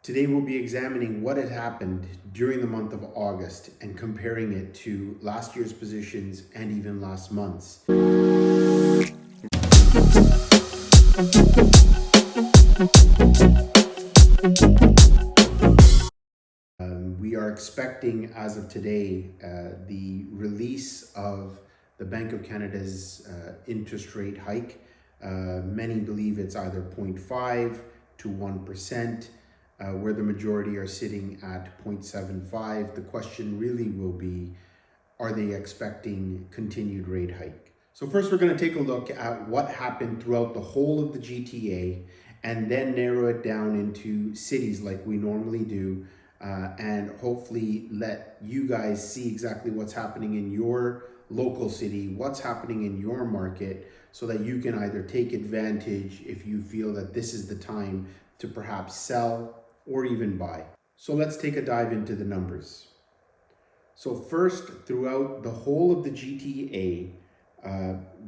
Today we'll be examining what had happened during the month of August and comparing it to last year's positions and even last month's. We are expecting, as of today, the release of the Bank of Canada's interest rate hike. Many believe it's either 0.5 to 1%, where the majority are sitting at 0.75. The question really will be, are they expecting continued rate hike? So first we're going to take a look at what happened throughout the whole of the GTA and then narrow it down into cities like we normally do, and hopefully let you guys see exactly what's happening in your local city, what's happening in your market, so that you can either take advantage if you feel that this is the time to perhaps sell or even buy. So let's take a dive into the numbers. So first, throughout the whole of the GTA,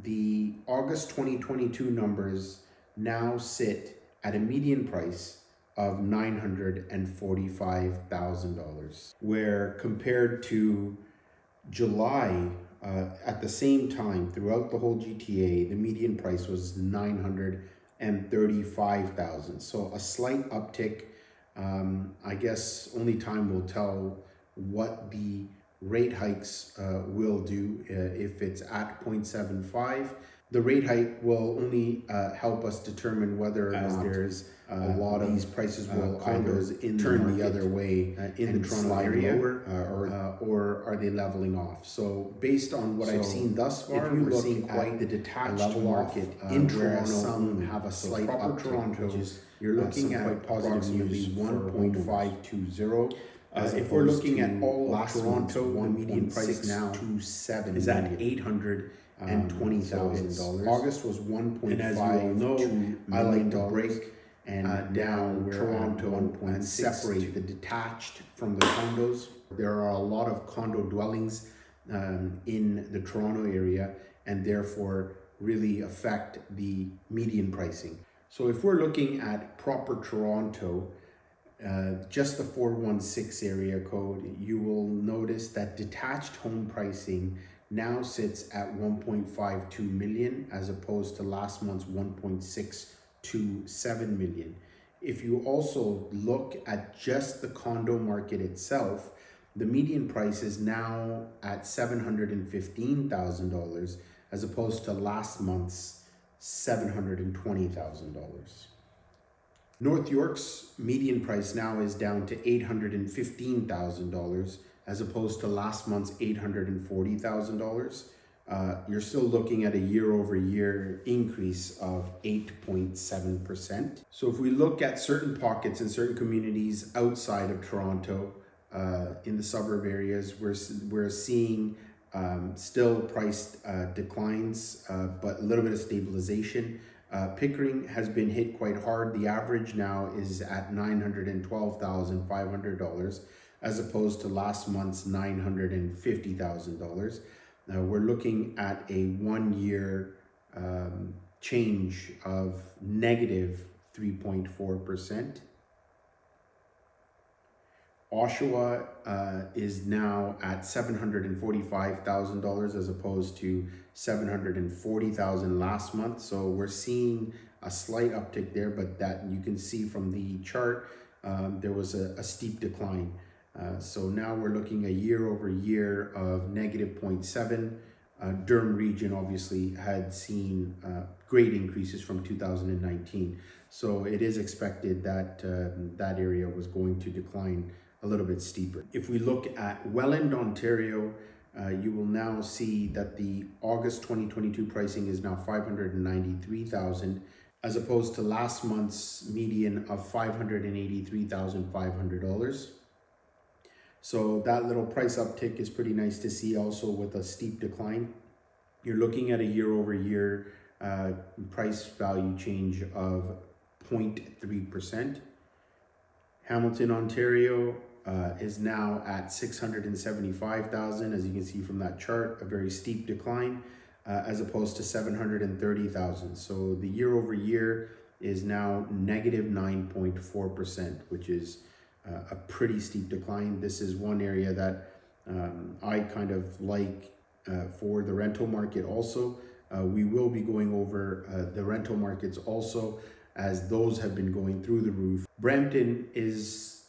the August 2022 numbers now sit at a median price of $945,000, where compared to July, at the same time throughout the whole GTA, the median price was $935,000. So a slight uptick. I guess only time will tell what the rate hikes will do. If it's at 0.75, the rate hike will only help us determine whether or not there's a lot of these prices will either turn the other way in the Toronto area, or are they leveling off. So based on what I've seen thus far, we're seeing quite the detached market in Toronto. Some have a slight uptick, Toronto, which is you're looking at approximately 1.520. If we're looking at all of Toronto, the median price now is at $820,000. August was 1.5. And as you all know, I like to break and down Toronto and separate the detached from the condos. There are a lot of condo dwellings in the Toronto area, and therefore really affect the median pricing. So if we're looking at proper Toronto, just the 416 area code, you will notice that detached home pricing now sits at 1.52 million as opposed to last month's 1.627 million. If you also look at just the condo market itself, the median price is now at $715,000 as opposed to last month's $720,000. North York's median price now is down to $815,000 as opposed to last month's $840,000. You're still looking at a year-over-year increase of 8.7%. So if we look at certain pockets and certain communities outside of Toronto, in the suburb areas, we're seeing still price declines, but a little bit of stabilization. Pickering has been hit quite hard. The average now is at $912,500 as opposed to last month's $950,000. Now we're looking at a 1 year change of negative 3.4%. Oshawa is now at $745,000 as opposed to $740,000 last month. So we're seeing a slight uptick there, but that you can see from the chart, there was a steep decline. So now we're looking a year over year of negative 0.7. Durham region obviously had seen great increases from 2019. So it is expected that that area was going to decline a little bit steeper. If we look at Welland, Ontario, you will now see that the August 2022 pricing is now $593,000 as opposed to last month's median of $583,500. So that little price uptick is pretty nice to see, also with a steep decline. You're looking at a year-over-year price value change of 0.3%. Hamilton, Ontario is now at $675,000, as you can see from that chart, a very steep decline, as opposed to $730,000. So the year-over-year is now negative 9.4%, which is a pretty steep decline. This is one area that I kind of like for the rental market also. We will be going over the rental markets also, as those have been going through the roof. Brampton's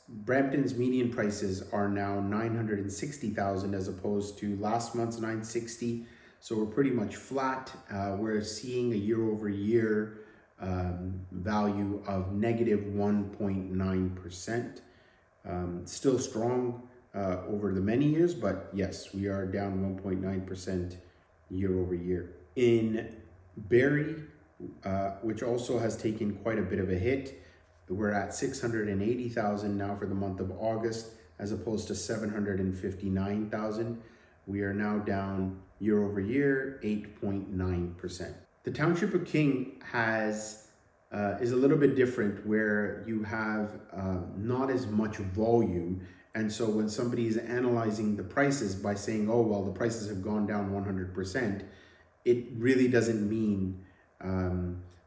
median prices are now $960,000 as opposed to last month's $960,000. So we're pretty much flat. We're seeing a year-over-year value of negative 1.9%. Still strong over the many years, but yes, we are down 1.9% year over year. In Barrie, which also has taken quite a bit of a hit, we're at $680,000 now for the month of August, as opposed to $759,000. We are now down year over year 8.9%. The Township of King is a little bit different, where you have not as much volume. And so when somebody is analyzing the prices by saying, oh, well, the prices have gone down 100%, it really doesn't mean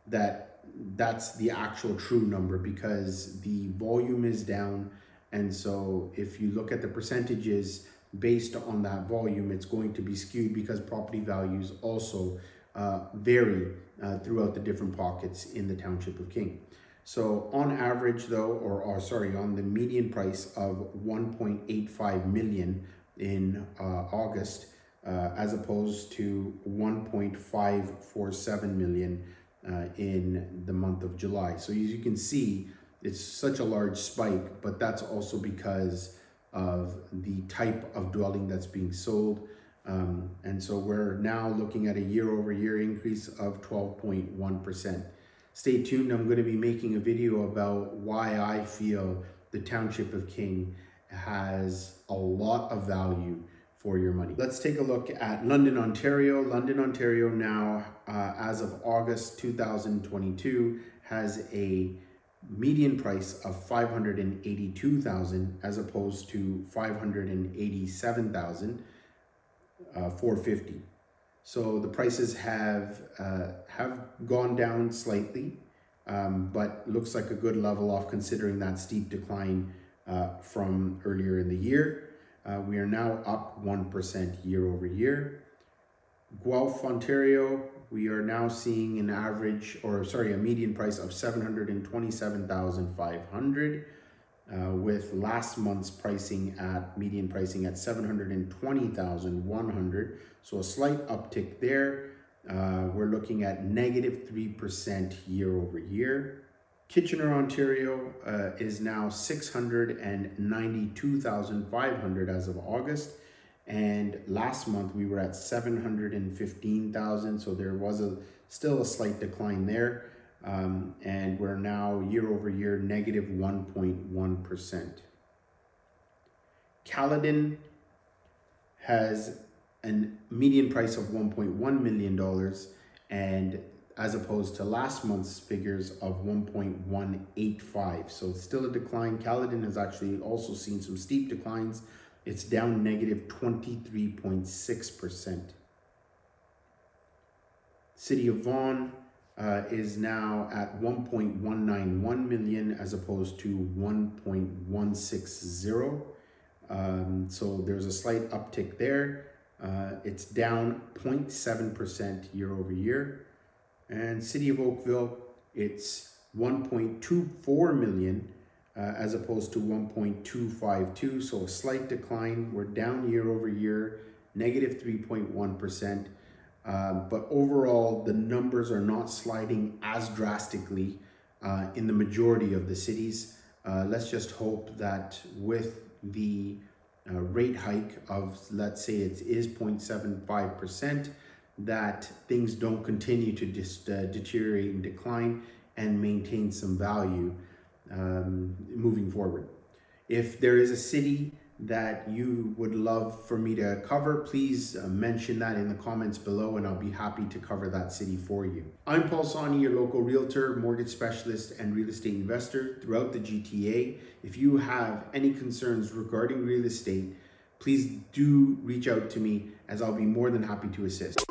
that that's the actual true number, because the volume is down. And so if you look at the percentages based on that volume, it's going to be skewed, because property values also vary throughout the different pockets in the Township of King. So on average though, on the median price of 1.85 million in August, as opposed to 1.547 million in the month of July. So as you can see, it's such a large spike, but that's also because of the type of dwelling that's being sold. And so we're now looking at a year-over-year increase of 12.1%. Stay tuned. I'm going to be making a video about why I feel the Township of King has a lot of value for your money. Let's take a look at London, Ontario. London, Ontario now, as of August 2022, has a median price of $582,000 as opposed to $587,450. So the prices have gone down slightly, but looks like a good level off considering that steep decline from earlier in the year. We are now up 1% year over year. Guelph, Ontario, we are now seeing a median price of $727,500, with last month's median pricing at $720,100. So a slight uptick there. We're looking at negative 3% year over year. Kitchener, Ontario is now $692,500 as of August. And last month we were at $715,000. So there was still a slight decline there. And we're now year over year negative 1.1%. Caledon has a median price of $1.1 million, and as opposed to last month's figures of 1.185. So it's still a decline. Caledon has actually also seen some steep declines. It's down negative 23.6%. City of Vaughan is now at 1.191 million as opposed to 1.160. So there's a slight uptick there. It's down 0.7% year over year. And City of Oakville, it's 1.24 million as opposed to 1.252. So a slight decline. We're down year over year, negative 3.1%. But overall, the numbers are not sliding as drastically in the majority of the cities. Let's just hope that with the rate hike of, let's say it is 0.75%, that things don't continue to just deteriorate and decline and maintain some value moving forward. If there is a city that you would love for me to cover, please mention that in the comments below and I'll be happy to cover that city for you. I'm Paul Sawhney, your local realtor, mortgage specialist, and real estate investor throughout the GTA. If you have any concerns regarding real estate, please do reach out to me, as I'll be more than happy to assist.